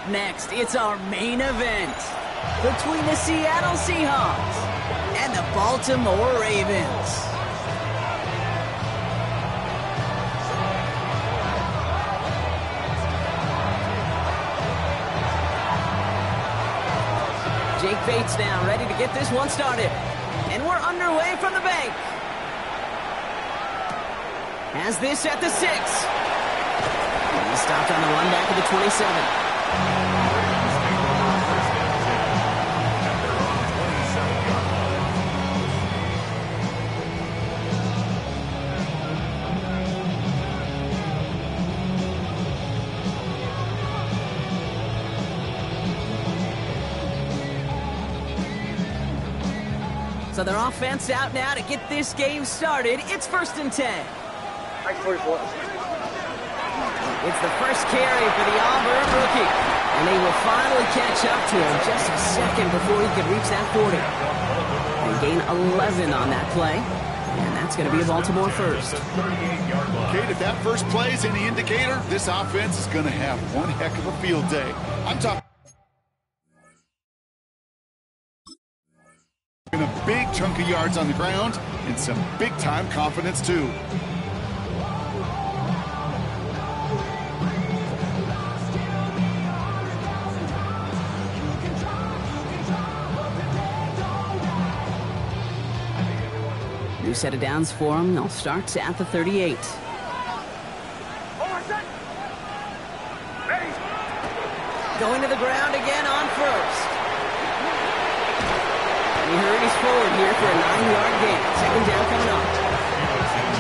Up next, it's our main event between the Seattle Seahawks and the Baltimore Ravens. Jake Bates now ready to get this one started. And we're underway from the bank. Has this at the 6. He stopped on the run back of the 27. So their offense out now to get this game started. It's 1st and 10. It's the first carry for the Auburn rookie. And they will finally catch up to him just a second before he could reach that 40. They gain 11 on that play. And that's going to be a Baltimore first. Kate, if that first play is any indicator, this offense is going to have one heck of a field day. I'm talking a big chunk of yards on the ground and some big-time confidence, too. New set of downs for him. They'll start at the 38. Going to the ground again on first. He hurries forward here for a 9-yard gain. 2nd down coming up.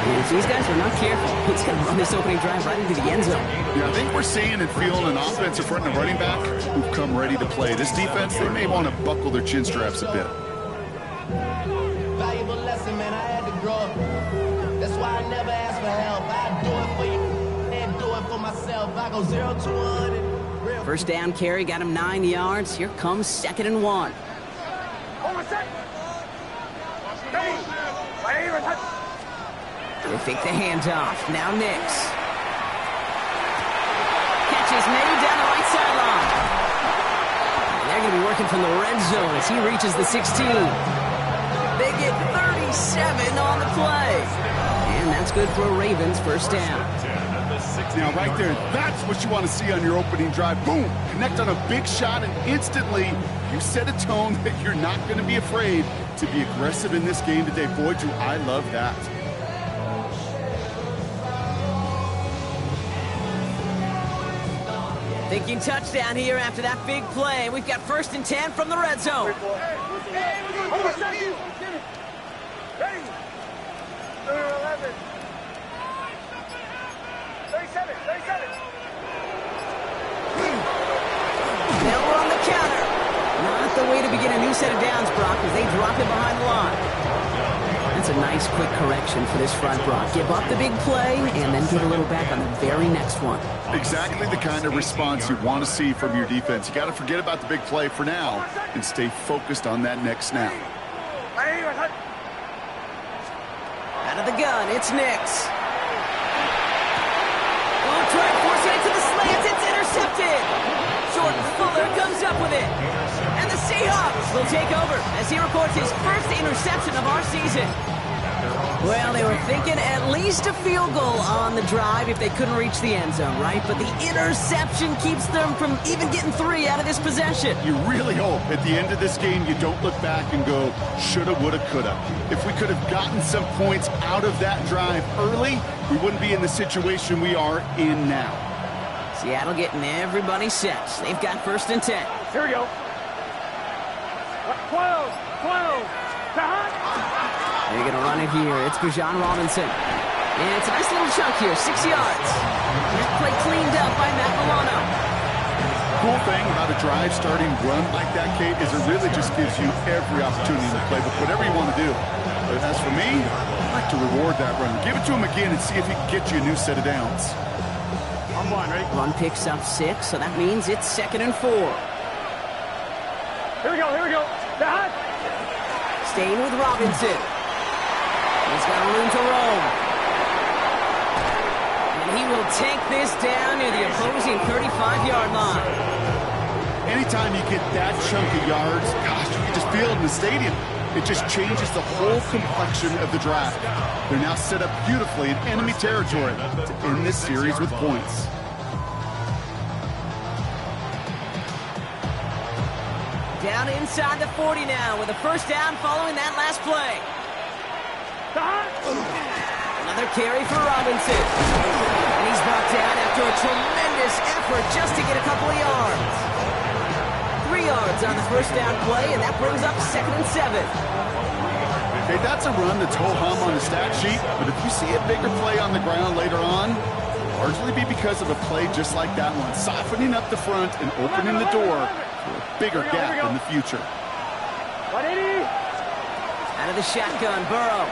And if these guys are not careful, he's going to run this opening drive right into the end zone. Yeah, I think we're seeing and feeling an offensive front and a running back who've come ready to play. This defense, they may want to buckle their chin straps a bit. Valuable lesson, man. I had to grow up. That's why I never ask for help. I do it for you and do it for myself. I go 0 to 1. First down carry got him 9 yards. Here comes 2nd and 1. They fake the handoff. Now Nix. Catch is made down the right sideline. And they're going to be working from the red zone as he reaches the 16. They get 37 on the play. And that's good for a Ravens first down. Now, right there, that's what you want to see on your opening drive. Boom! Connect on a big shot, and instantly you set a tone that you're not going to be afraid to be aggressive in this game today. Boy, do I love that. Thinking touchdown here after that big play. We've got 1st and 10 from the red zone. Now we're on the counter. Not the way to begin a new set of downs, Brock, as they drop it behind the line. That's a nice quick correction for this front, Brock. Give up the big play and then get a little back on the very next one. Exactly the kind of response you want to see from your defense. You got to forget about the big play for now and stay focused on that next snap. Out of the gun, it's Nix. Oh, try to force it into the slants. It's intercepted. Jordan Fuller comes up with it. And the Seahawks will take over as he records his first interception of our season. Well, they were thinking at least a field goal on the drive if they couldn't reach the end zone, right? But the interception keeps them from even getting 3 out of this possession. You really hope at the end of this game you don't look back and go, shoulda, woulda, coulda. If we could have gotten some points out of that drive early, we wouldn't be in the situation we are in now. Seattle getting everybody set. They've got 1st and 10. Here we go. 12. They're going to run it here. It's Bijan Robinson. And it's a nice little chunk here, 6 yards. Play cleaned up by Matt Milano. Cool thing about a drive starting run like that, Kate, is it really just gives you every opportunity to play with whatever you want to do. But as for me, I like to reward that run. Give it to him again and see if he can get you a new set of downs. I'm one, ready? Run picks up 6, so that means it's 2nd and 4. Here we go. That. Staying with Robinson. He's got room to roam. And he will take this down near the opposing 35-yard line. anytime you get that chunk of yards, gosh, you can just feel it in the stadium. It just changes the whole complexion of the drive. They're now set up beautifully in enemy territory to end this series with points. Down inside the 40 now with a first down following that last play. Another carry for Robinson. And he's brought down after a tremendous effort just to get a couple of yards. 3 yards on the first down play, and that brings up 2nd and 7. Okay, that's a run that's ho-hum on the stat sheet, but if you see a bigger play on the ground later on, it'll largely be because of a play just like that one, softening up the front and opening the door for a bigger gap in the future. 180. Out of the shotgun, Burrow.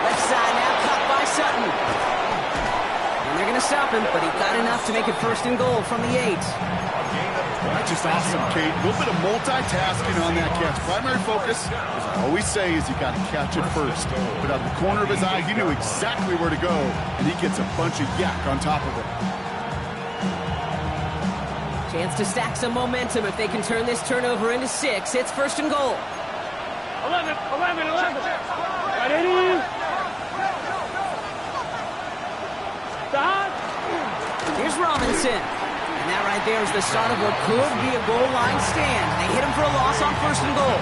Left side now, caught by Sutton. And they're going to stop him, but he got enough to make it 1st and goal from the 8. That's just awesome, Kate. A little bit of multitasking on that catch. Primary focus, as I always say, is you got to catch it first. But out of the corner of his eye, he knew exactly where to go, and he gets a bunch of yak on top of it. Chance to stack some momentum if they can turn this turnover into 6. It's 1st and goal. 11. 180. Stop. Here's Robinson. And that right there is the start of what could be a goal line stand. They hit him for a loss on 1st and goal.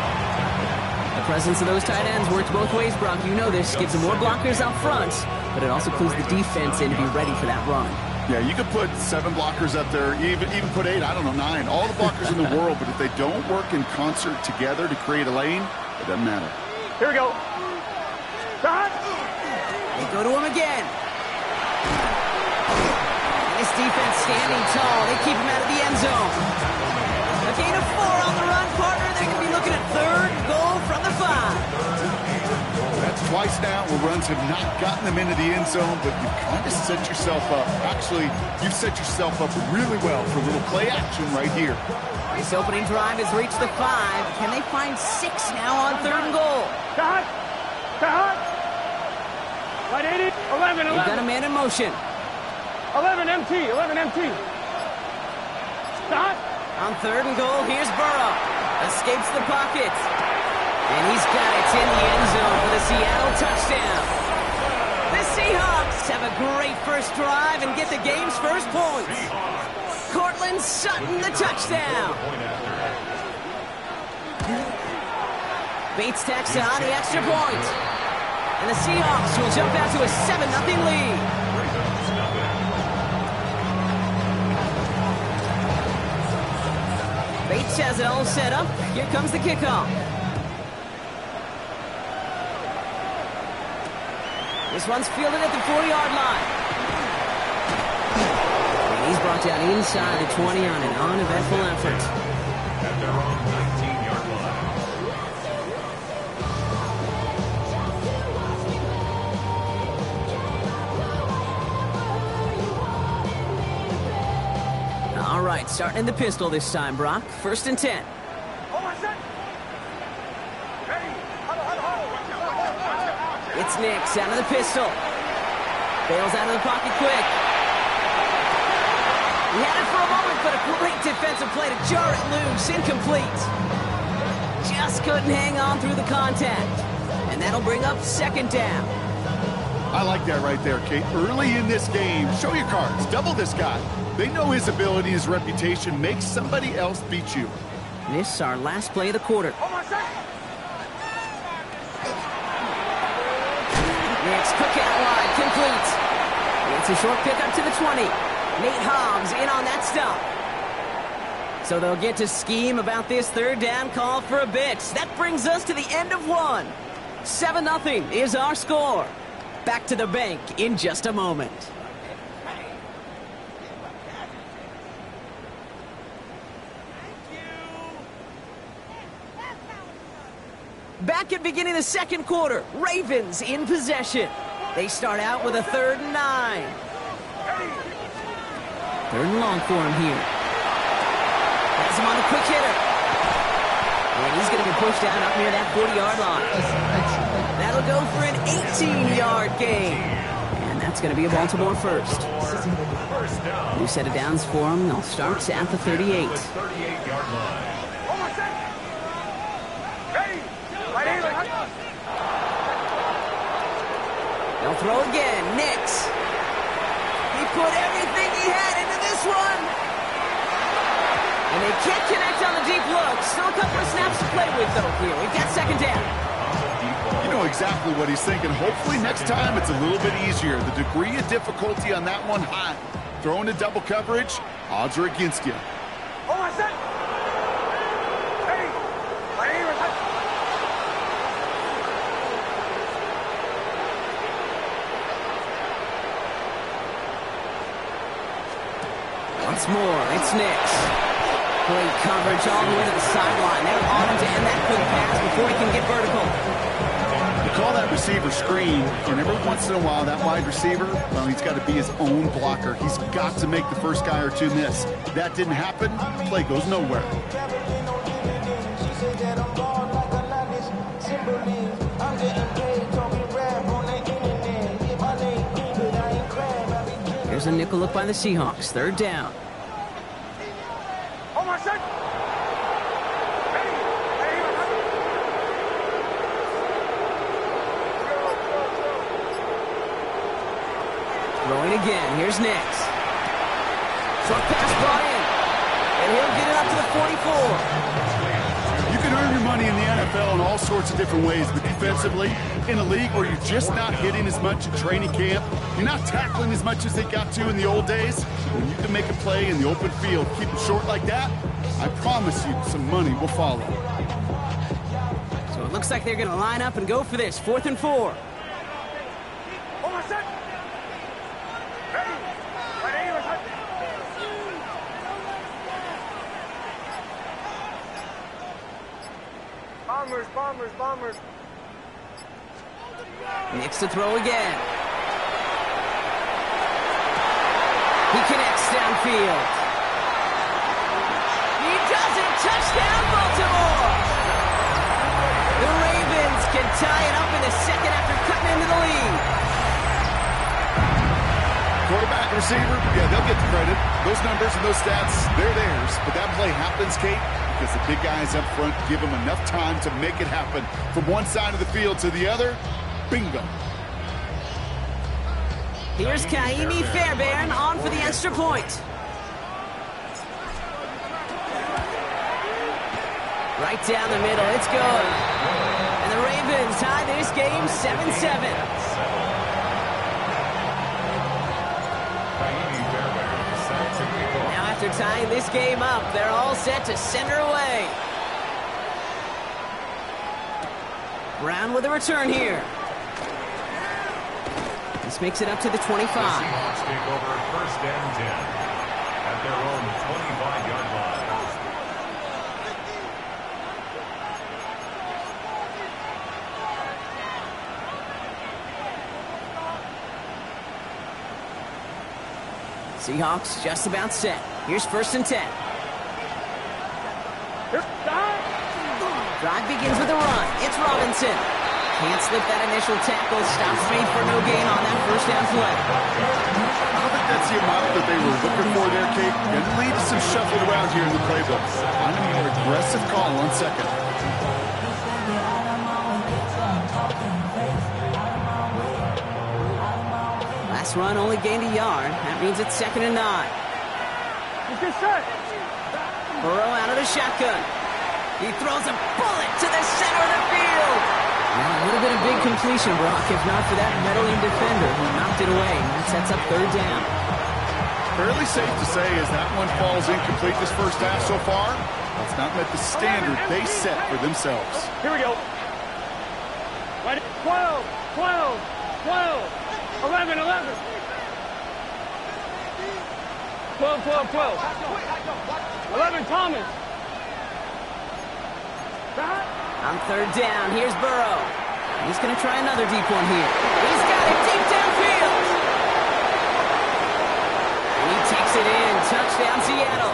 The presence of those tight ends works both ways, Brock. You know this. Gives them more blockers out front, but it also clues the defense in to be ready for that run. Yeah, you could put 7 blockers up there, even put 8, I don't know, 9. All the blockers in the world, but if they don't work in concert together to create a lane, it doesn't matter. Here we go. Stop. They go to him again. This defense standing tall. They keep him out of the end zone. A gain of 4 on the run, partner. They're going to be looking at 3rd goal from the 5. That's twice now where runs have not gotten them into the end zone, but you've kind of set yourself up. Actually, you've set yourself up really well for a little play action right here. This opening drive has reached the 5. Can they find 6 now on 3rd and goal? Cut. 180. 11. They've got a man in motion. 11 MT. Stop. On 3rd and goal, here's Burrow. Escapes the pocket. And he's got it in the end zone for the Seattle touchdown. The Seahawks have a great first drive and get the game's first points. Cortland Sutton, the touchdown. Bates tacks on the extra point. And the Seahawks will jump out to a 7-0 lead. Bates has it all set up. Here comes the kickoff. This one's fielded at the 40-yard line. And he's brought down inside the 20 on an uneventful effort. At their own 19-yard line. All right, starting in the pistol this time, Brock. 1st and 10. It's Nix out of the pistol. Bails out of the pocket quick. He had it for a moment, but a great defensive play to jar it loose. Incomplete. Just couldn't hang on through the contact. And that'll bring up 2nd down. I like that right there, Kate. Early in this game, show your cards. Double this guy. They know his ability, his reputation makes somebody else beat you. This is our last play of the quarter. Nix, quick out wide, complete. It's a short pick up to the 20. Nate Hobbs in on that stop. So they'll get to scheme about this 3rd down call for a bit. That brings us to the end of 1. 7-0 is our score. Back to the bank in just a moment. Back at beginning of the 2nd quarter, Ravens in possession. They start out with a 3rd and 9. 3rd and long for him here. Has him on the quick hitter. And he's going to be pushed out up near that 40-yard line. That'll go for an 18-yard gain. And that it's going to be a Baltimore first. First down. New set of downs for them. They'll start at the 38. The 38-yard line. Ready? Right here. They'll throw again. Nix. He put everything he had into this one. And they can't connect on the deep look. Still a couple of snaps to play with, though, here. We've got second down. You know exactly what he's thinking. Hopefully next time it's a little bit easier. The degree of difficulty on that one high. Throwing to double coverage, odds are against you. Oh, I said. Ready? Right here. Once more, it's Nix. Great coverage all the way to the sideline. They're on him to end that quick pass before he can get vertical. You call that receiver screen, and every once in a while, that wide receiver, well, he's got to be his own blocker. He's got to make the first guy or two miss. That didn't happen, play goes nowhere. Here's a nickel look by the Seahawks. Third down. Oh, my son. Throwing again. Here's Nix. Short pass brought in. And he'll get it up to the 44. You can earn your money in the NFL in all sorts of different ways, but defensively, in a league where you're just not hitting as much at training camp, you're not tackling as much as they got to in the old days, when you can make a play in the open field, keep it short like that, I promise you some money will follow. So it looks like they're going to line up and go for this. 4th and 4. Oh, my son. Ready? Right here. Bombers. Nix to throw again. He connects downfield. He does it. Touchdown, Baltimore. The Ravens can tie it up in the second after cutting into the lead. Quarterback, receiver, yeah, they'll get the credit. Those numbers and those stats, they're theirs. But that play happens, Kate, because the big guys up front give them enough time to make it happen. From one side of the field to the other, bingo. Here's Kaimi Fairbairn on for the extra point. Right down the middle, it's good. And the Ravens tie this game 7-7. Now after tying this game up, they're all set to send her away. Brown with a return here. This makes it up to the 25. The Seahawks take over first and 10 at their own 25-yard line. Seahawks just about set. Here's 1st and 10. Drive begins with a run. It's Robinson. Can't slip that initial tackle. Stops made for no gain on that first down play. I don't think that's the amount that they were looking for there, Kate. And leaves some shuffled around here in the playbook. On a more aggressive call on second. Last run only gained a yard. That means it's 2nd and 9. Burrow out of the shotgun. He throws a bullet to the center of the field. Now, it would have been a big completion, Brock, if not for that meddling defender who knocked it away. That sets up 3rd down. Fairly safe to say as that one falls incomplete this first half so far, it's not met the standard they set for themselves. Here we go. 12, 11. 12. 11, Thomas. On 3rd down, here's Burrow. He's going to try another deep one here. He's got it deep downfield. And he takes it in. Touchdown, Seattle.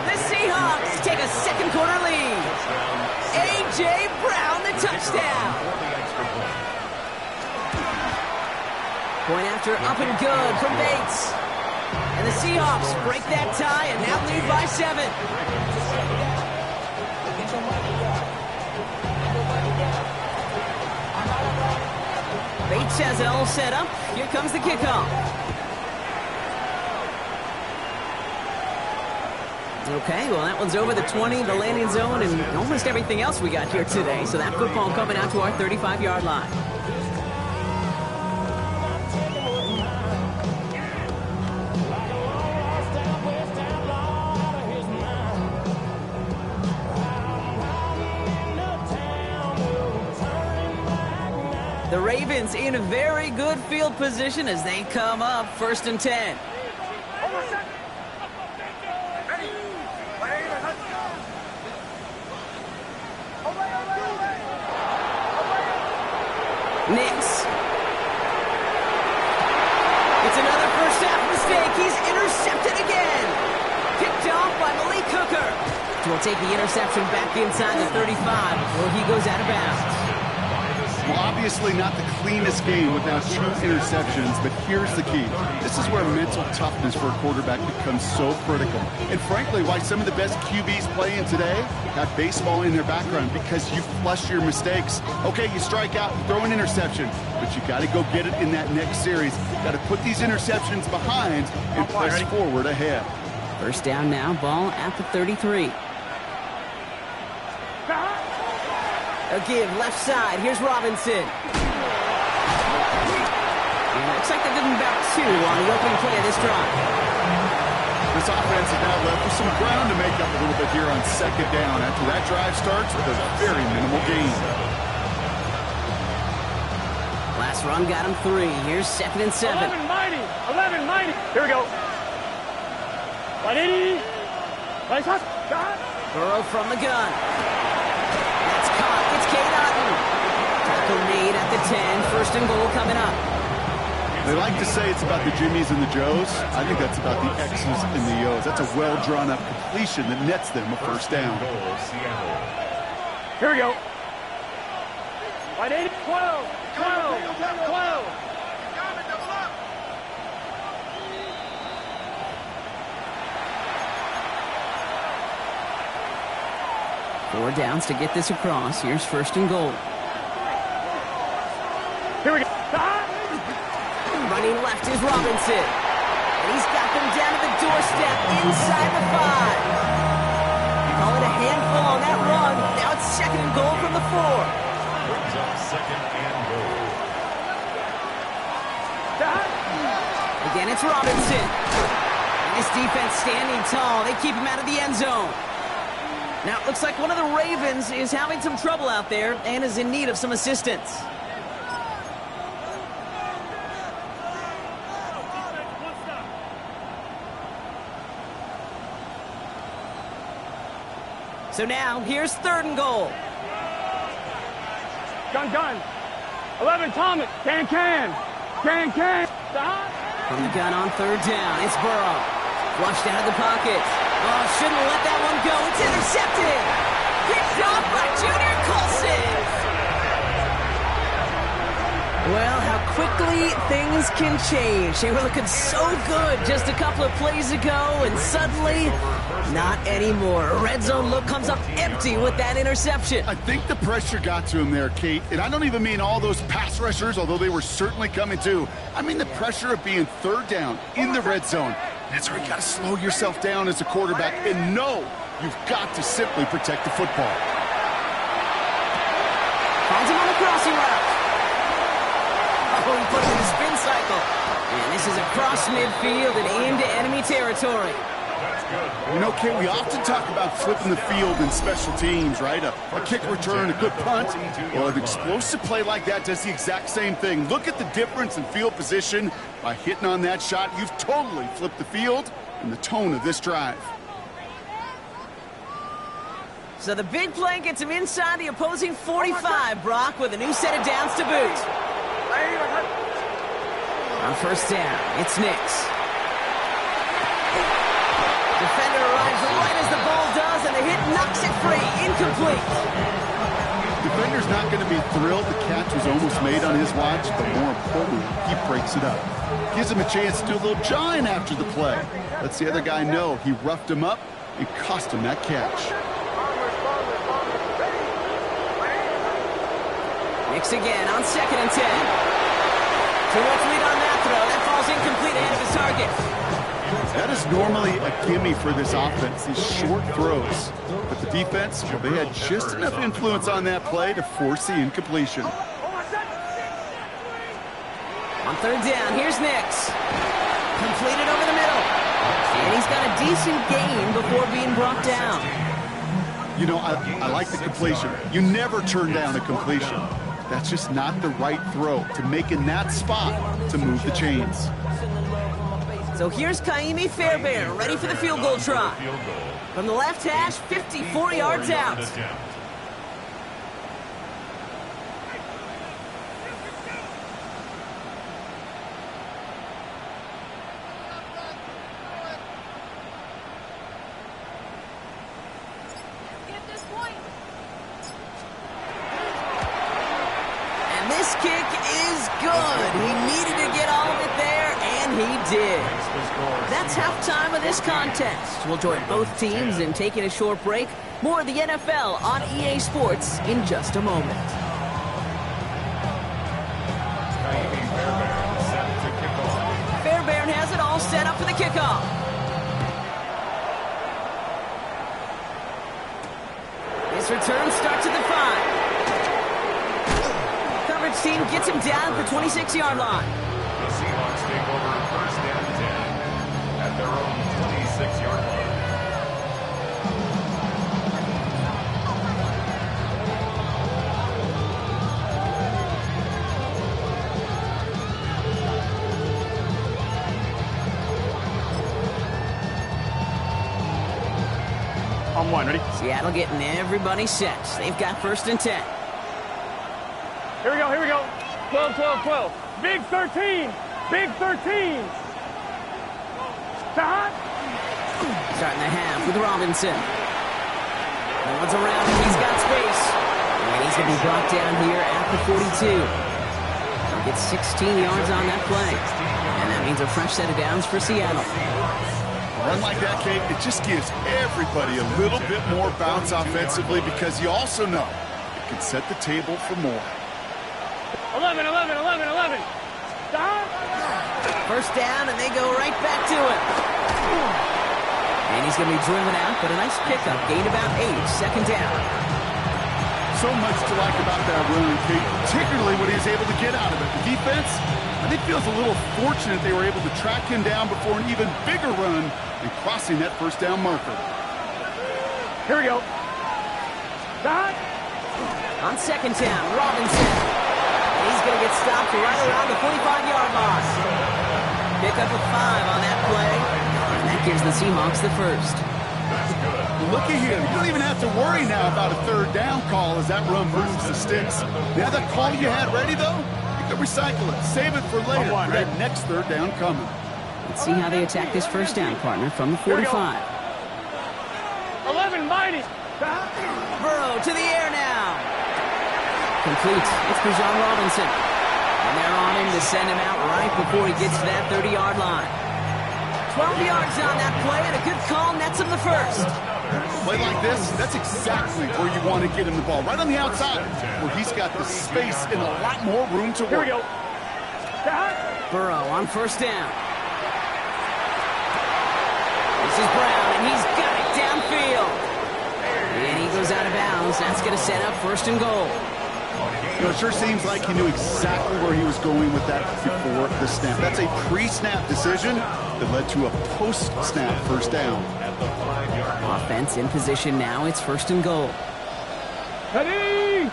The Seahawks take a second quarter lead. A.J. Brown, the touchdown. Point after up and good from Bates. And the Seahawks break that tie and now lead by 7. Bates has it all set up. Here comes the kickoff. Okay, well, that one's over the 20, the landing zone, and almost everything else we got here today. So that football coming out to our 35-yard line. The Ravens in a very good field position as they come up 1st and 10. Nix. It's another first half mistake. He's intercepted again. Picked off by Malik Hooker. Will take the interception back inside the 35 before he goes out of bounds. Well, obviously not the cleanest game without 2 interceptions, but here's the key. This is where mental toughness for a quarterback becomes so critical. And frankly, why some of the best QBs playing today have baseball in their background, because you flush your mistakes. Okay, you strike out, you throw an interception, but you got to go get it in that next series. Got to put these interceptions behind and press forward ahead. First down now, ball at the 33. A give left side. Here's Robinson. And looks like they're giving about 2 on the opening play of this drive. This offense is now left with some ground to make up a little bit here on 2nd down after that drive starts with a very minimal gain. Last run got him 3. Here's 2nd and 7. 11 mighty. 11 mighty. Here we go. 180. Nice hot. Burrow from the gun. That's caught. It's Cade Otton. Tackle made at the 10. 1st and goal coming up. They like to say it's about the Jimmies and the Joes. I think that's about the X's and the O's. That's a well-drawn-up completion that nets them a first down. Here we go. 180. 12. 12. 12. Four downs to get this across. Here's 1st and goal. Here we go. Running left is Robinson. And he's got them down to the doorstep inside the 5. Call it a handful on that run. Now it's 2nd and goal from the 4. Brings up 2nd and goal. Again, it's Robinson. And this defense standing tall. They keep him out of the end zone. Now, it looks like one of the Ravens is having some trouble out there and is in need of some assistance. So now, here's 3rd and goal. Gun. 11 Thomas. Can. From the gun on 3rd down, it's Burrow. Flushed out of the pocket. Oh, shouldn't let that one go. It's intercepted. Picked off by Junior Colson. Well, how quickly things can change. They were looking so good just a couple of plays ago, and suddenly, not anymore. A red zone look comes up empty with that interception. I think the pressure got to him there, Kate. And I don't even mean all those pass rushers, although they were certainly coming too. I mean the pressure of being 3rd down in the red zone. That's where you got to slow yourself down as a quarterback and know you've got to simply protect the football. Finds him on the crossing route. Oh, he put him in the spin cycle. And this is across midfield and into enemy territory. You know, Kate, we often talk about flipping the field in special teams, right? A kick return, a good punt. Well, an explosive play like that does the exact same thing. Look at the difference in field position. By hitting on that shot, you've totally flipped the field and the tone of this drive. So the big play gets him inside the opposing 45, Brock, with a new set of downs to boot. On 1st down, it's Nix. Defender arrives right as the ball does, and the hit knocks it free. Incomplete. Defender's not going to be thrilled the catch was almost made on his watch, but more importantly, he breaks it up. Gives him a chance to do a little jawing after the play. Lets the other guy know he roughed him up and cost him that catch. Nix again on 2nd and 10. Too much lead on that throw. That falls incomplete ahead of his target. That is normally a gimme for this offense, these short throws. But the defense, well, they had just enough influence on that play to force the incompletion. On 3rd down, here's Nix. Completed over the middle. And he's got a decent gain before being brought down. You know, I like the completion. You never turn down a completion. That's just not the right throw to make in that spot to move the chains. So here's Ka'imi Fairbairn, ready for the field goal try. From the left hash, 54 yards out. And this kick is good. He needed to get all of it there, and he did. That's halftime of this contest. We'll join both teams in taking a short break. More of the NFL on EA Sports in just a moment. Fairbairn has it all set up for the kickoff. His return starts at the 5. Coverage team gets him down at the 26-yard line. The Seahawks take over 1st and 10 at their own 26-yard line. On 1, ready? Seattle getting everybody set. They've got 1st and 10. Here we go, here we go. 12, 12, 12. Big 13. Big 13. Stop. Starting the half with Robinson. No one's around him. He's got space. And he's going to be brought down here at the 42. He'll get 16 yards on that play. And that means a fresh set of downs for Seattle. A run like that, Kate, it just gives everybody a little bit more bounce offensively because you also know it can set the table for more. 11, 11, 11, 11. Stop. 1st down, and they go right back to it. And he's going to be driven out, but a nice pickup. Gain about 8, 2nd down. So much to like about that run, Kate, particularly what he was able to get out of it. The defense, I think, feels a little fortunate they were able to track him down before an even bigger run and crossing that 1st down marker. Here we go. Stop. On 2nd down, Robinson. He's going to get stopped right around the 45-yard line. Pick up a 5 on that play. And that gives the Seahawks the 1st. Look at him. You don't even have to worry now about a 3rd down call as that run moves the sticks. Now that call you had ready, though, you can recycle it. Save it for later. That next 3rd down coming. Let's see how they attack this 1st down, partner, from the 45. 11, mighty. Stop. Burrow to the air now. Complete. It's Bijan Robinson. And they're on him to send him out right before he gets to that 30-yard line. 12 yards on that play, and a good call nets him the 1st. Play like this, that's exactly where you want to get him the ball. Right on the outside, where he's got the space and a lot more room to work. Here we go. Stop. Burrow on 1st down. This is Brown, and he's got it downfield. And he goes out of bounds. That's going to set up 1st and goal. You know, it sure seems like he knew exactly where he was going with that before the snap. That's a pre-snap decision that led to a post-snap 1st down. Offense in position now. It's 1st and goal. Ready.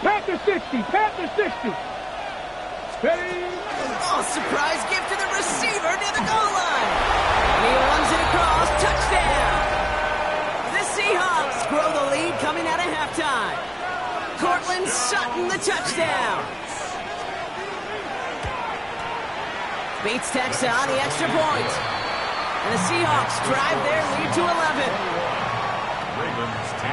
Panther 60. Panther 60. Ready. Oh, surprise gift to the receiver near the goal line. And he runs it across. Touchdown. The Seahawks grow the lead coming out of halftime. Cortland Sutton, the touchdown. Bates tacks on the extra point. And the Seahawks drive their lead to 11. Ravens 10.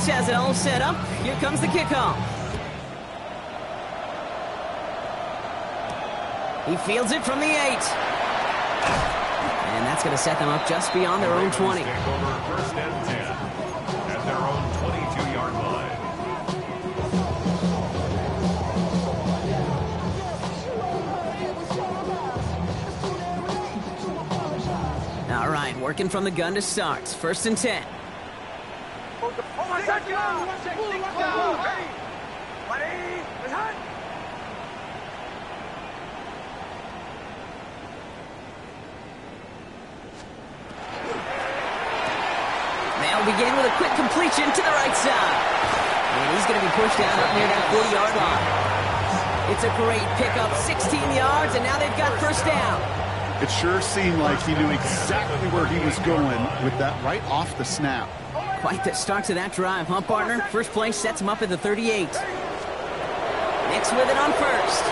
Bates has it all set up. Here comes the kickoff. He fields it from the 8. And that's going to set them up just beyond their own 20. Take over first and 10 at their own 22-yard line. All right, working from the gun to start. First and 10. They'll begin with a quick completion to the right side. And he's going to be pushed down up near that 40-yard line. It's a great pickup, 16 yards, and now they've got first down. It sure seemed like he knew exactly where he was going with that right off the snap. Quite the start to that drive, huh, partner? First play sets him up at the 38. Nix with it on first.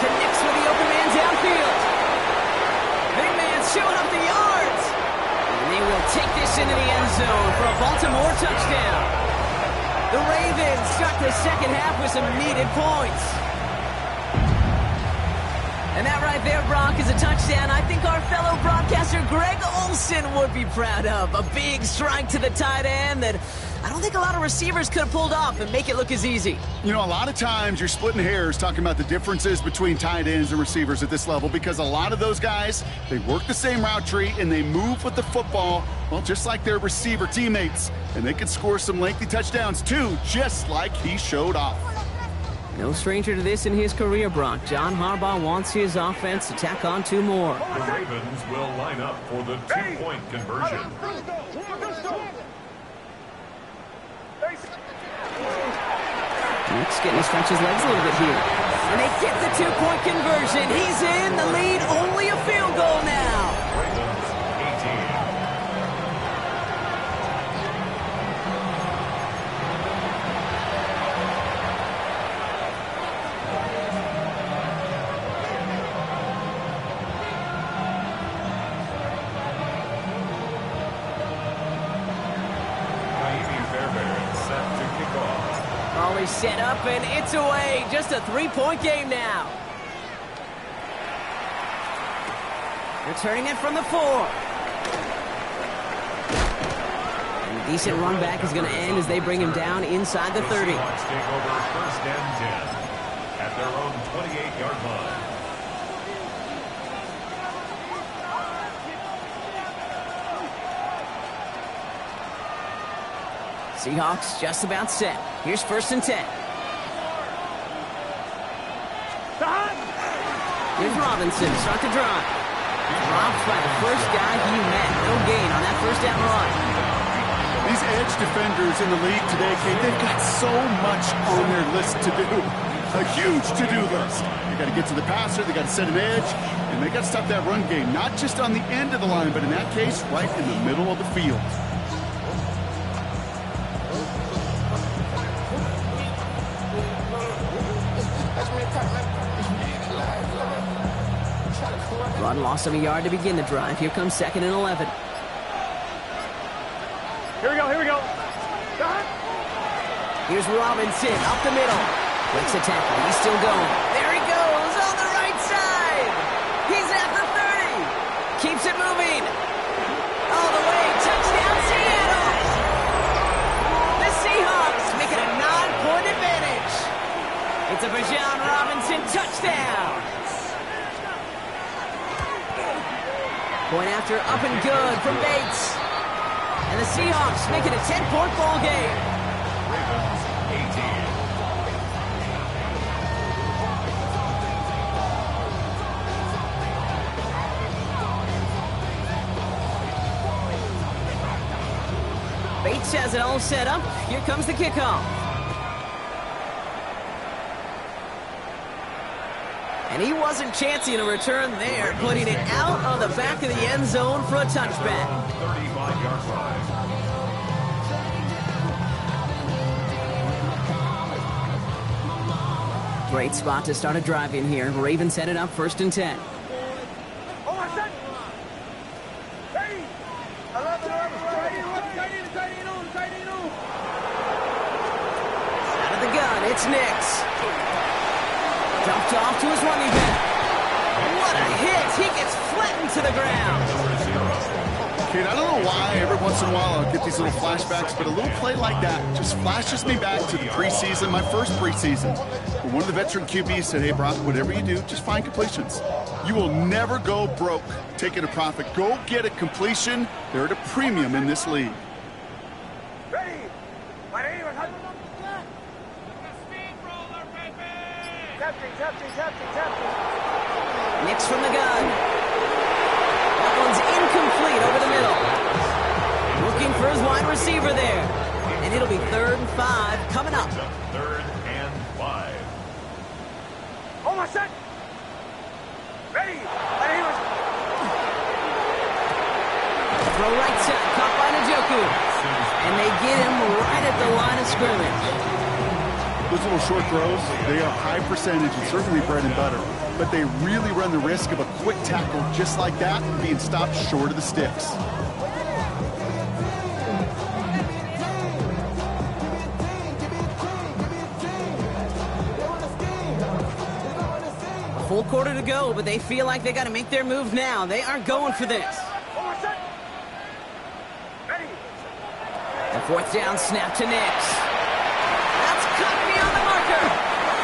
Connects with the open man downfield. Big man showing up the yards. And they will take this into the end zone for a Baltimore touchdown. The Ravens start the second half with some needed points. And that right there, Brock, is a touchdown I think our fellow broadcaster Greg Olsen would be proud of. A big strike to the tight end that I don't think a lot of receivers could have pulled off and make it look as easy. You know, a lot of times you're splitting hairs talking about the differences between tight ends and receivers at this level because a lot of those guys, they work the same route tree and they move with the football, well, just like their receiver teammates. And they can score some lengthy touchdowns too, just like he showed off. No stranger to this in his career, Brock. John Harbaugh wants his offense to tack on 2 more. The Ravens will line up for the 2-point conversion. Nick's getting to stretch his legs a little bit here. And they get the 2-point conversion. He's in the lead, only a field goal now. Ravens 18. Ball is set up and it's away. Just a 3-point game now. Returning it from the 4. And a decent run back is going to end as they bring him down inside the 30. Seahawks take over first and 10 at their own 28-yard line. Seahawks just about set. Here's first and 10. Here's Robinson, start the drive. Dropped by the first guy he met. No gain on that first down run. These edge defenders in the league today, Kate, they've got so much on their list to do. A huge to-do list. They got to get to the passer, they got to set an edge, and they got to stop that run game. Not just on the end of the line, but in that case, right in the middle of the field. Run loss of a yard to begin the drive. Here comes second and 11. Here we go, here we go. Here's Robinson up the middle. Breaks a tackle. He's still going. There he goes on the right side. He's at the 30. Keeps it moving. All the way. Touchdown, Seattle. The Seahawks make it a 9-point advantage. It's a Bijan Robinson touchdown. Point after up and good from Bates. And the Seahawks make it a 10-point ball game. Ravens 18. Bates has it all set up. Here comes the kickoff. And he wasn't chancing a return there, putting it out of the back of the end zone for a touchback. 35-yard line. Great spot to start a drive in here. Ravens headed up first and 10. Out of the gun, it's Nix. Dumped off to his running back. What a hit! He gets flattened to the ground. Kid, I don't know why every once in a while I'll get these little flashbacks, but a little play like that just flashes me back to the preseason, my first preseason. When one of the veteran QBs said, hey, Brock, whatever you do, just find completions. You will never go broke taking a profit. Go get a completion. They're at a premium in this league. Nix from the gun. That one's incomplete over the middle. Looking for his wide receiver there. And it'll be 3rd and 5 coming up. 3rd and 5. Oh, my son! Ready! Throw right side, caught by Njoku. And they get him right at the line of scrimmage. Those little short throws, they are high percentage and certainly bread and butter. But they really run the risk of a quick tackle just like that being stopped short of the sticks. A full quarter to go, but they feel like they got to make their move now. They aren't going for this. The 4th down snap to Nix. That's cut beyond the marker.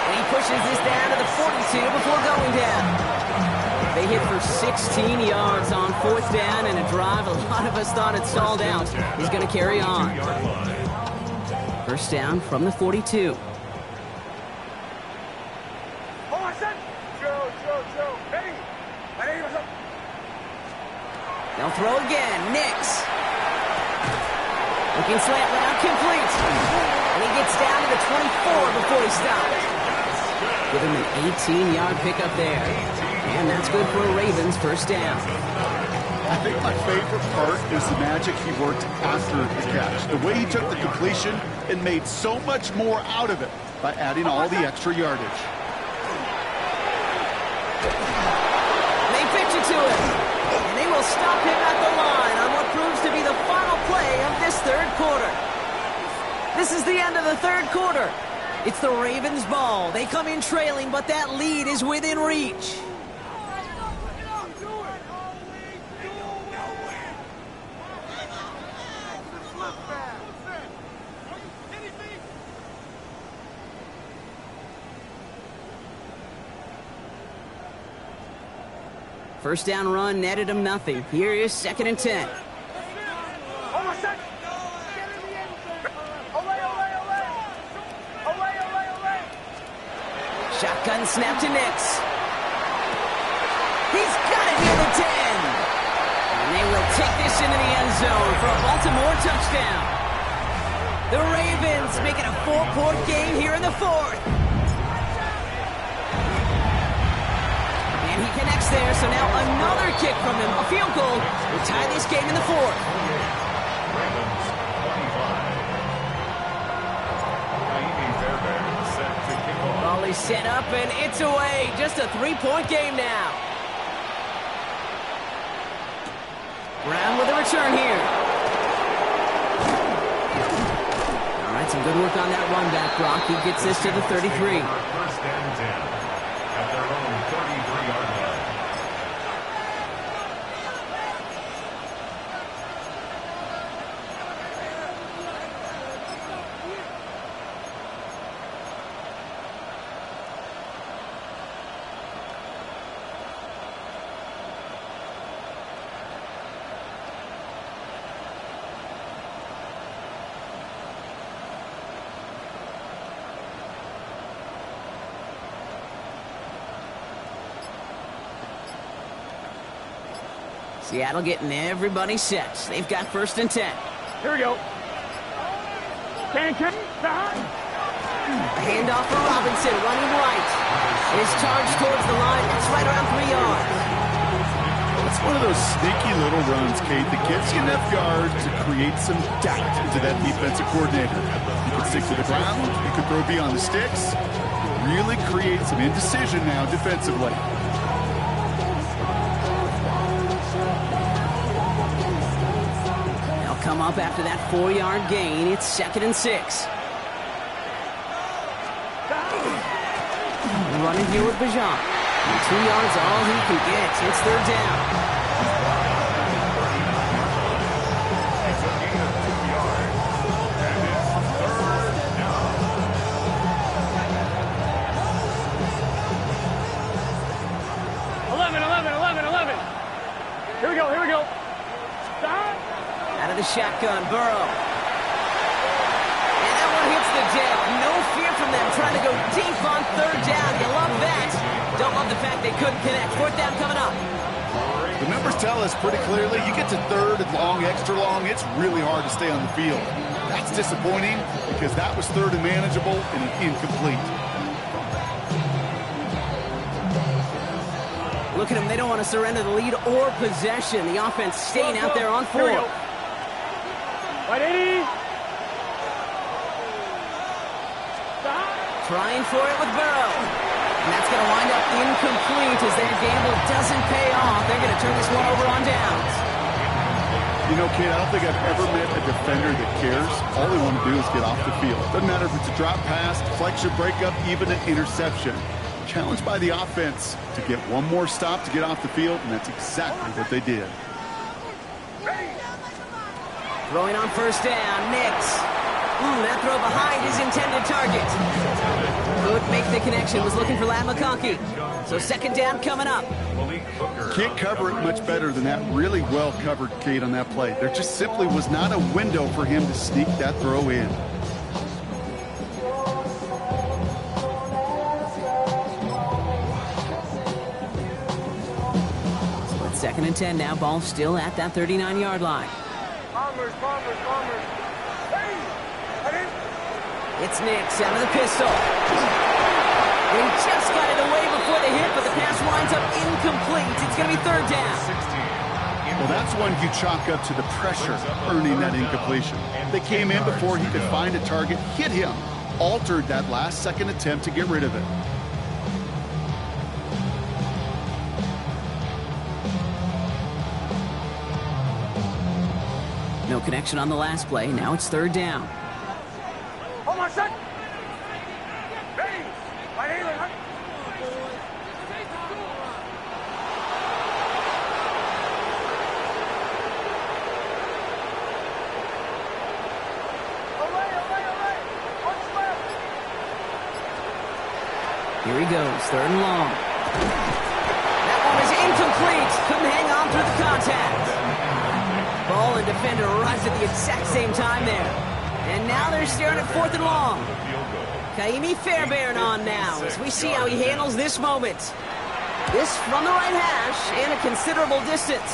And he pushes this down to the 42 before going down. They hit for 16 yards on 4th down and a drive a lot of us thought it stalled out. He's going to carry on. 1st down from the 42. They'll throw again. Nix. Looking slant route, complete. And he gets down to the 24 before he stops. Give him an 18-yard pickup there. And that's good for a Ravens 1st down. I think my favorite part is the magic he worked after the catch. The way he took the completion and made so much more out of it by adding all the extra yardage. They pitch it to him. And they will stop him at the line on what proves to be the final play of this 3rd quarter. This is the end of the 3rd quarter. It's the Ravens' ball. They come in trailing, but that lead is within reach. First down run netted him nothing. Here is 2nd and 10. Shotgun snap to Nix. He's got it near the 10. And they will take this into the end zone for a Baltimore touchdown. The Ravens make it a 4-point game here in the 4th. And he connects there, so now another kick from him. A field goal will tie this game in the 4th. Ravens 25. Naimi Fairbairn set to kick off. Ball is set up and it's away. Just a 3-point game now. Brown with a return here. All right, some good work on that run back, Brock. He gets this to the 33. 1st and 10 at their own 33-yard line. Seattle getting everybody set. They've got 1st and 10. Here we go. Can. Behind. A handoff for Robinson, running right. His charge towards the line. It's right around 3 yards. It's one of those sneaky little runs, Kate, that gets you enough yards to create some doubt into that defensive coordinator. You can stick to the ground. You can throw beyond the sticks. Really create some indecision now defensively. come up after that 4-yard gain. It's 2nd and 6. Running here with Bijan. 2 yards all he can get. It's 3rd down. It's a gain of 2 yards. And it's 3rd down. 11. Here we go. Stop. Out of the shotgun, Burrow. And that one hits the deck. No fear from them trying to go deep on 3rd down. You love that. Don't love the fact they couldn't connect. 4th down coming up. The numbers tell us pretty clearly, you get to 3rd and long, extra long, it's really hard to stay on the field. That's disappointing because that was 3rd and manageable and incomplete. Look at them. They don't want to surrender the lead or possession. The offense staying out there on 4. Here we go. 180. Stop. Trying for it with Burrow. And that's going to wind up incomplete as their gamble doesn't pay off. They're going to turn this one over on downs. You know, Kate, I don't think I've ever met a defender that cares. All they want to do is get off the field. Doesn't matter if it's a drop pass, deflection, breakup, even an interception. Challenged by the offense to get one more stop to get off the field, and that's exactly what they did. Throwing on 1st down, Nix. That throw behind his intended target. Couldn't make the connection, was looking for Ladd McConkey. So 2nd down coming up. Can't cover it much better than that. Really well covered, Kate, on that play. There just simply was not a window for him to sneak that throw in. So 2nd and 10 now, ball still at that 39-yard line. Bombers. It's Nix out of the pistol. And he just got it away before the hit, but the pass winds up incomplete. It's going to be 3rd down. Well, that's one you chalk up to the pressure earning that incompletion. They came in before he could find a target, hit him, altered that last-second attempt to get rid of it. No connection on the last play. Now it's 3rd down. Hold on, set. Ready. Here he goes, 3rd and long. That one is incomplete. Couldn't hang on through the contact. Ball and defender arrives at the exact same time there. And now they're staring at 4th and long. Kaimi Fairbairn on now as we see how he handles this moment. This from the right hash and a considerable distance.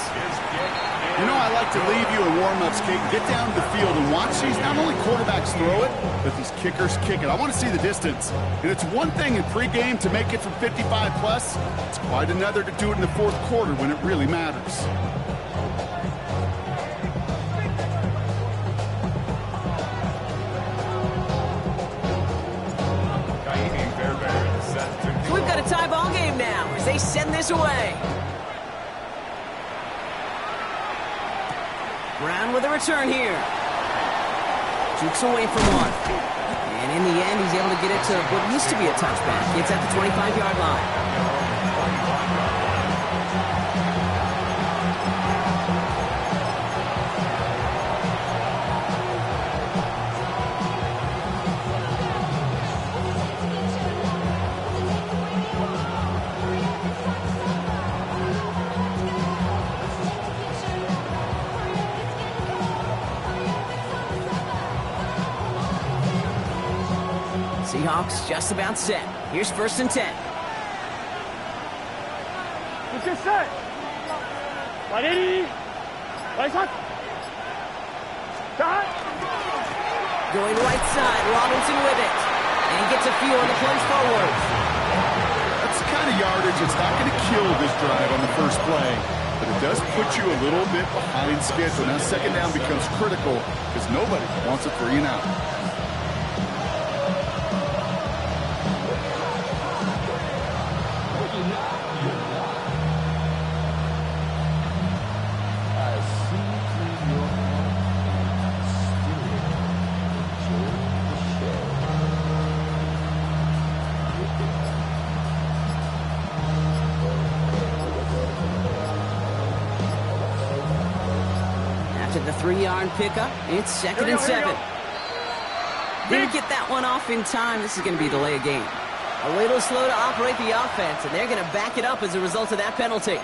You know, I like to leave you in warm-ups, Kate. Get down to the field and watch these. Not only quarterbacks throw it, but these kickers kick it. I want to see the distance. And it's one thing in pregame to make it from 55-plus. It's quite another to do it in the 4th quarter when it really matters. So we've got a tie ball game now as they send this away. Brown with a return here. Jukes away from one. And in the end, he's able to get it to what used to be a touchback. It's at the 25-yard line. Seahawks just about set. Here's 1st and 10. It's just set. 180. Right shot. Shot. Going right side, Robinson with it. And he gets a few on the plunge forward. That's the kind of yardage that's not going to kill this drive on the first play, but it does put you a little bit behind schedule. Now 2nd down becomes critical because nobody wants a 3 and out. After the 3-yard pickup, it's 2nd and 7. Didn't get that one off in time. This is going to be a delay of game. A little slow to operate the offense, and they're going to back it up as a result of that penalty.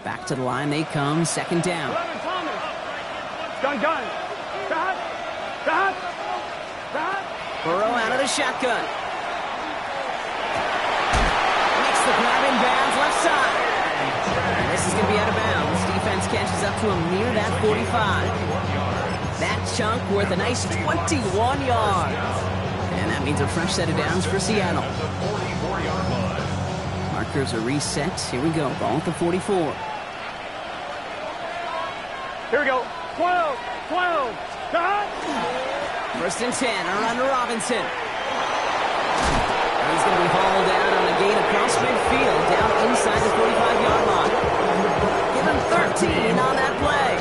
Back to the line they come, 2nd down. Gun. Burrow out of the shotgun. Makes the grab in bounds, left side. This is going to be out of bounds. Defense catches up to him near that 45. That chunk worth a nice 21 yards. And that means a fresh set of downs for Seattle. Markers are reset. Here we go. Ball at the 44. Here we go. 12. 1st and 10, around to Robinson. He's going to be hauled down on a gain across midfield, down inside the 45-yard line. Give him 13 on that play.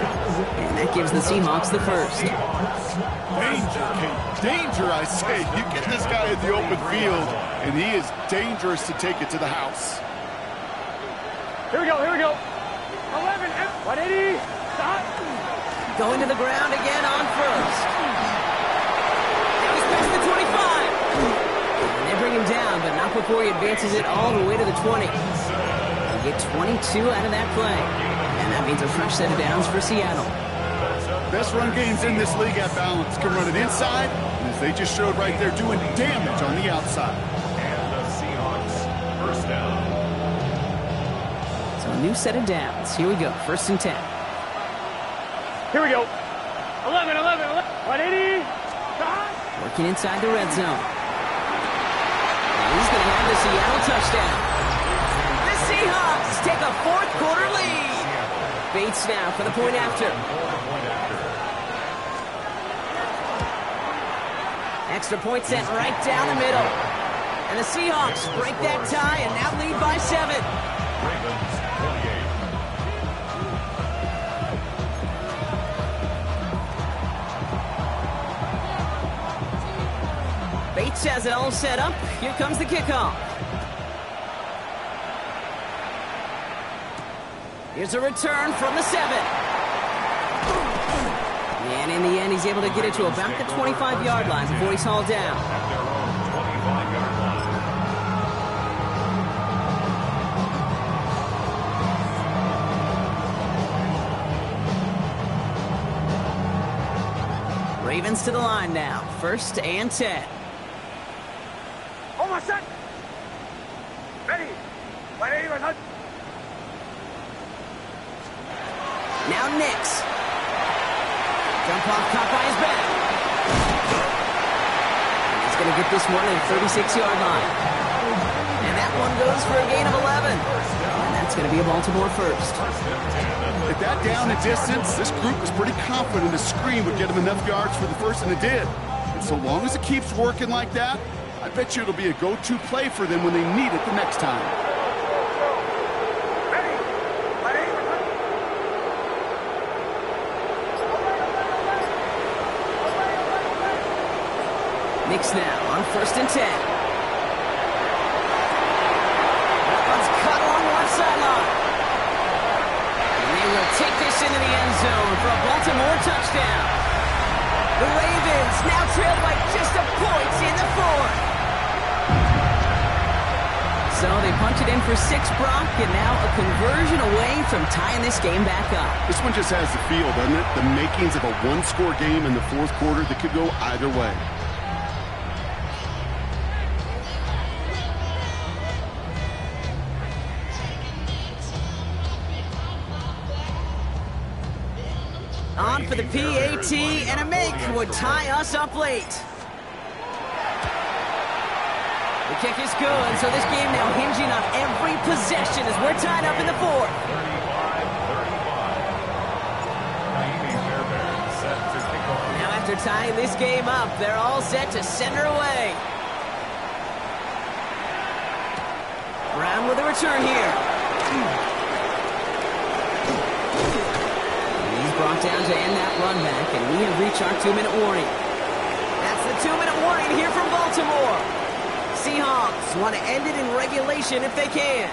And that gives the Seahawks the first. Danger, Kate. Danger, I say. You get this guy in the open field, and he is dangerous to take it to the house. Here we go. 11. 180. Stop. Going to the ground again on first. Now he's past the 25. And they bring him down, but not before he advances it all the way to the 20. They get 22 out of that play. And that means a fresh set of downs for Seattle. Best run games in this league at balance. Can run it inside, and as they just showed right there, doing damage on the outside. And the Seahawks, 1st down. So a new set of downs. Here we go, 1st and 10. Here we go. 11. 180. Stop. Working inside the red zone. And he's going to have the Seattle touchdown. The Seahawks take a 4th quarter lead. Bates now for the point after. Extra point sent right down the middle. And the Seahawks break that tie and now lead by 7. Ravens, 28. Bates has it all set up. Here comes the kickoff. Here's a return from the 7. And in the end, he's able to get it to about the 25-yard line before he's hauled down. At their own 25-yard line. Ravens to the line now. 1st and 10. Oh, my son. Ready. 180. Now Nix. Jump off, caught by his back. He's going to get this one at the 36-yard line. And that one goes for a gain of 11. And that's going to be a Baltimore first. At that down and distance, this group was pretty confident a screen would get them enough yards for the first, and it did. And so long as it keeps working like that, I bet you it'll be a go-to play for them when they need it the next time. Nix now on 1st and 10. That one's cut along the left sideline. And they will take this into the end zone for a Baltimore touchdown. The Ravens now trail by just a point in the 4th. So they punch it in for 6, Brock, and now a conversion away from tying this game back up. This one just has the feel, doesn't it? The makings of a one-score game in the 4th quarter that could go either way. On for the PAT, and a make would tie us up late. The kick is good, so this game now hinging on every possession as we're tied up in the 4th. 35-35. Now after tying this game up, they're all set to send her away. Brown with a return here. He's brought Brought down to end that run back, and we have reached our 2-minute warning. That's the 2-minute warning here from Baltimore. Seahawks want to end it in regulation if they can.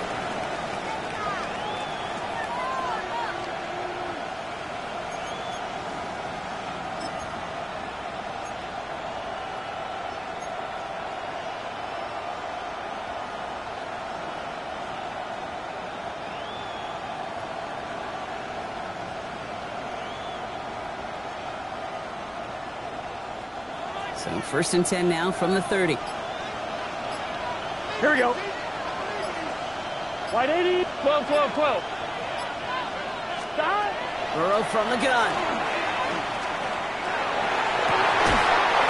So 1st and 10 now from the 30. Here we go. Wide 80. 12, 12, 12. Stop. Burrow from the gun.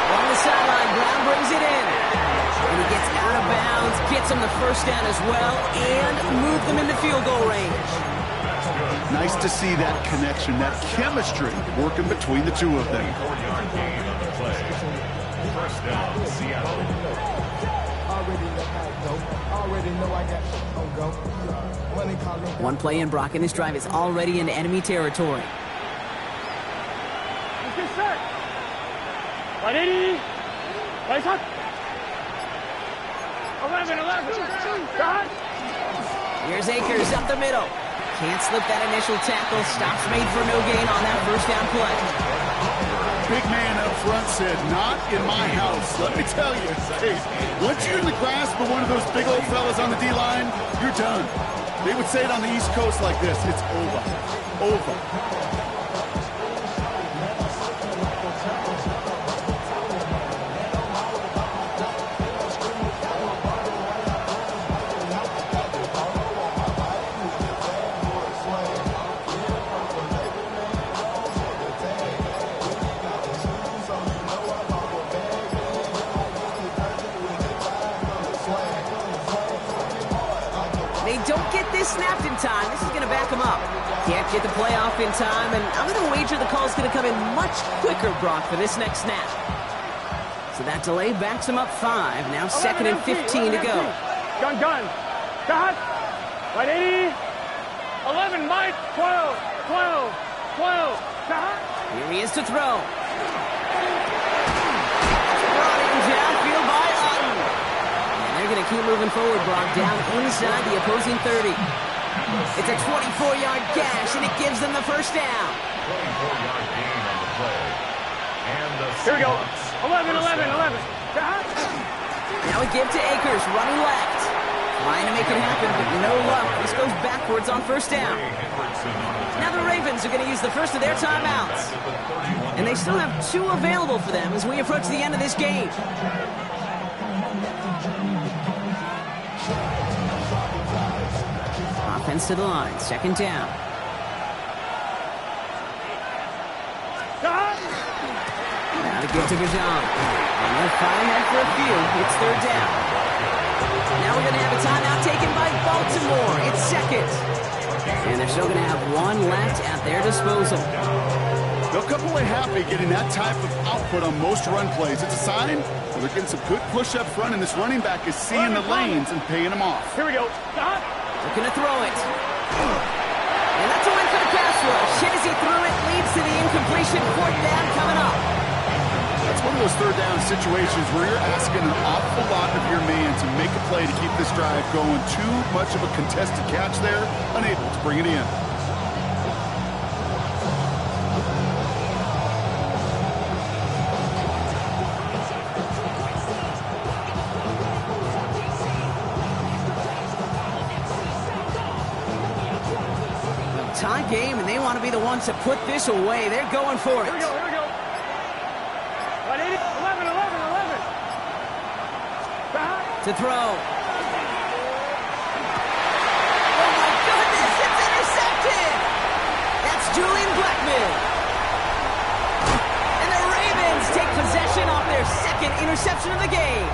On the sideline, Brown brings it in. And he gets out of bounds, gets him the first down as well, and move them into field goal range. Nice to see that connection, that chemistry working between the two of them. 4-yard gain on the play. First down, Seattle. One play in, Brock, and this drive is already in enemy territory. Get set. Wide 80. Right shot. 11, 11. Stop. Here's Akers up the middle. Can't slip that initial tackle. Stops made for no gain on that first down play. Big man up front said, not in my house. Let me tell you, hey, once you're in the grasp of one of those big old fellas on the D-line, you're done. They would say it on the East Coast like this, it's over. Over. Snapped in time. This is going to back him up. Can't get the playoff in time, and I'm going to wager the call is going to come in much quicker, Brock, for this next snap. So that delay backs him up 5. Now 2nd and 15 to go. Gun. Got. Right 80. 11, Mike. 12. 12. 12. Got. Here he is to throw. Brought in downfield by Otton. And they're going to keep moving forward, Brock, down inside the opposing 30. It's a 24-yard gash, and it gives them the first down. 24-yard gain on the play. And the Here we go. Seahawks 11, 11, 11. Got. Now we give to Akers, running left. Trying to make it happen, but no luck. This goes backwards on first down. Now the Ravens are going to use the first of their timeouts. And they still have 2 available for them as we approach the end of this game. Offense to the line, 2nd down. Now to give to Gajan. And they'll find that for a few. It's 3rd down. Now we're going to have a timeout taken by Baltimore. It's 2nd. And they're still going to have 1 left at their disposal. They'll come away happy getting that type of output on most run plays. It's a sign that they're getting some good push up front, and this running back is seeing the lanes and paying them off. Here we go. Stop. Looking to throw it. And that's a win for the pass rush. Shazy threw it, leads to the incompletion. 4th down coming up. That's one of those 3rd down situations where you're asking an awful lot of your man to make a play to keep this drive going. Too much of a contested catch there, unable to bring it in. Tie game, and they want to be the ones to put this away. They're going for it. Here we go. 11, 11, 11. Stop. To throw. Oh my goodness, it's intercepted! That's Julian Blackmon. And the Ravens take possession off their 2nd interception of the game.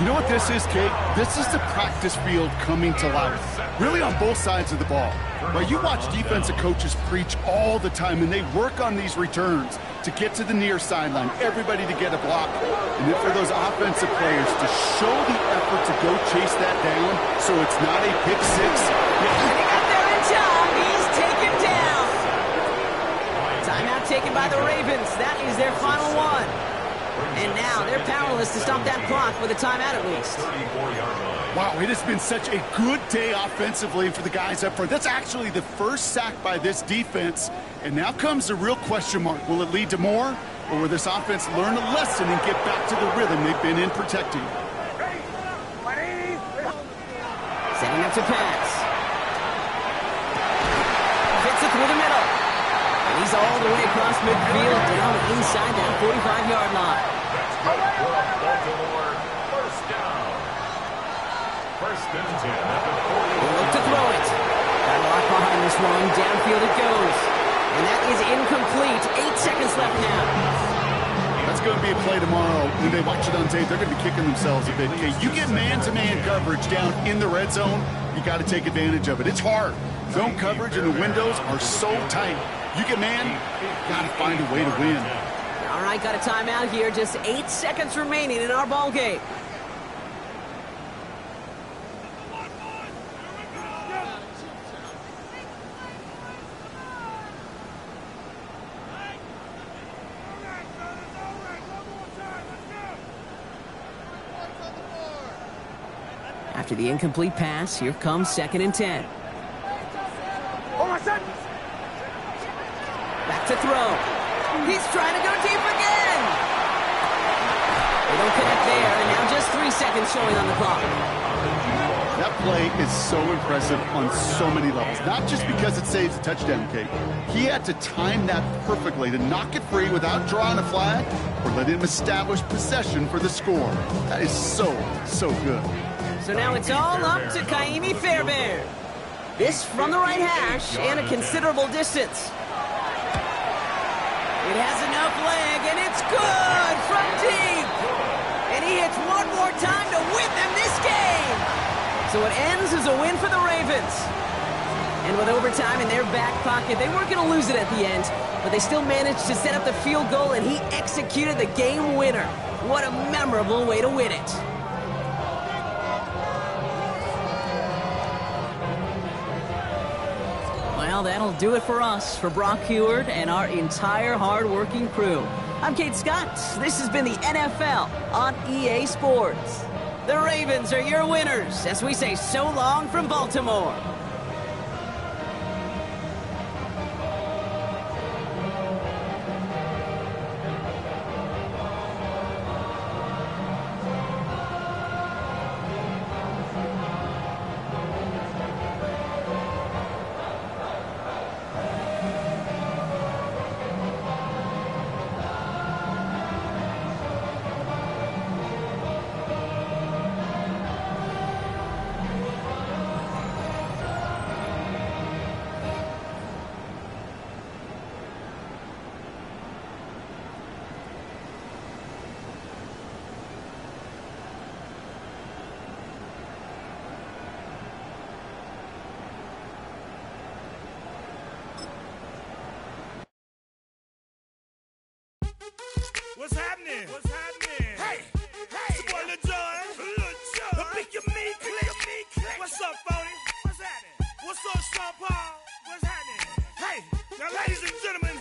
You know what this is, Kate? This is the practice field coming to life. Really on both sides of the ball. Right, you watch defensive coaches preach all the time, and they work on these returns to get to the near sideline, everybody to get a block. And then for those offensive players to show the effort to go chase that down so it's not a pick 6. And he got there in time. He's taken down. made by the Ravens. That is their final one. And now they're powerless to stop that clock with a timeout at least. Wow, it has been such a good day offensively for the guys up front. That's actually the first sack by this defense. And now comes the real question mark. Will it lead to more? Or will this offense learn a lesson and get back to the rhythm they've been in protecting? Setting up to pass. Fits it through the middle. And he's all the way across midfield down inside that 45-yard line. Baltimore, first down. First and 10 at the 40. Look to throw it. Got a lot behind this one. Downfield it goes. And that is incomplete. 8 seconds left now. That's going to be a play tomorrow. When they watch it on tape, they're going to be kicking themselves a bit. Okay, you get man-to-man coverage down in the red zone, you got to take advantage of it. It's hard. Zone coverage and the windows are so tight. You get man, got to find a way to win. All right, got a timeout here. Just 8 seconds remaining in our ball game. After the incomplete pass, here comes 2nd and 10. Back to throw. He's trying to go deep again. They don't connect there, and now just 3 seconds showing on the clock. That play is so impressive on so many levels. Not just because it saves a touchdown, Kate. He had to time that perfectly to knock it free without drawing a flag or let him establish possession for the score. That is so good. So now it's all up to Ka'imi Fairbairn. This from the right hash and a considerable distance. It has enough leg, and it's good from deep. And he hits one more time to win them this game. So it ends as a win for the Ravens. And with overtime in their back pocket, they weren't going to lose it at the end, but they still managed to set up the field goal, and he executed the game winner. What a memorable way to win it. Well, that'll do it for us, for Brock Huard and our entire hard-working crew. I'm Kate Scott. This has been the NFL on EA Sports. The Ravens are your winners as we say so long from Baltimore. What's happening? What's happening? Hey, it's your boy Lil Jon. The Pick Your Me Click. What's up, Phony? What's happening? What's up, Sean Paul? What's happening? Hey, now ladies and gentlemen,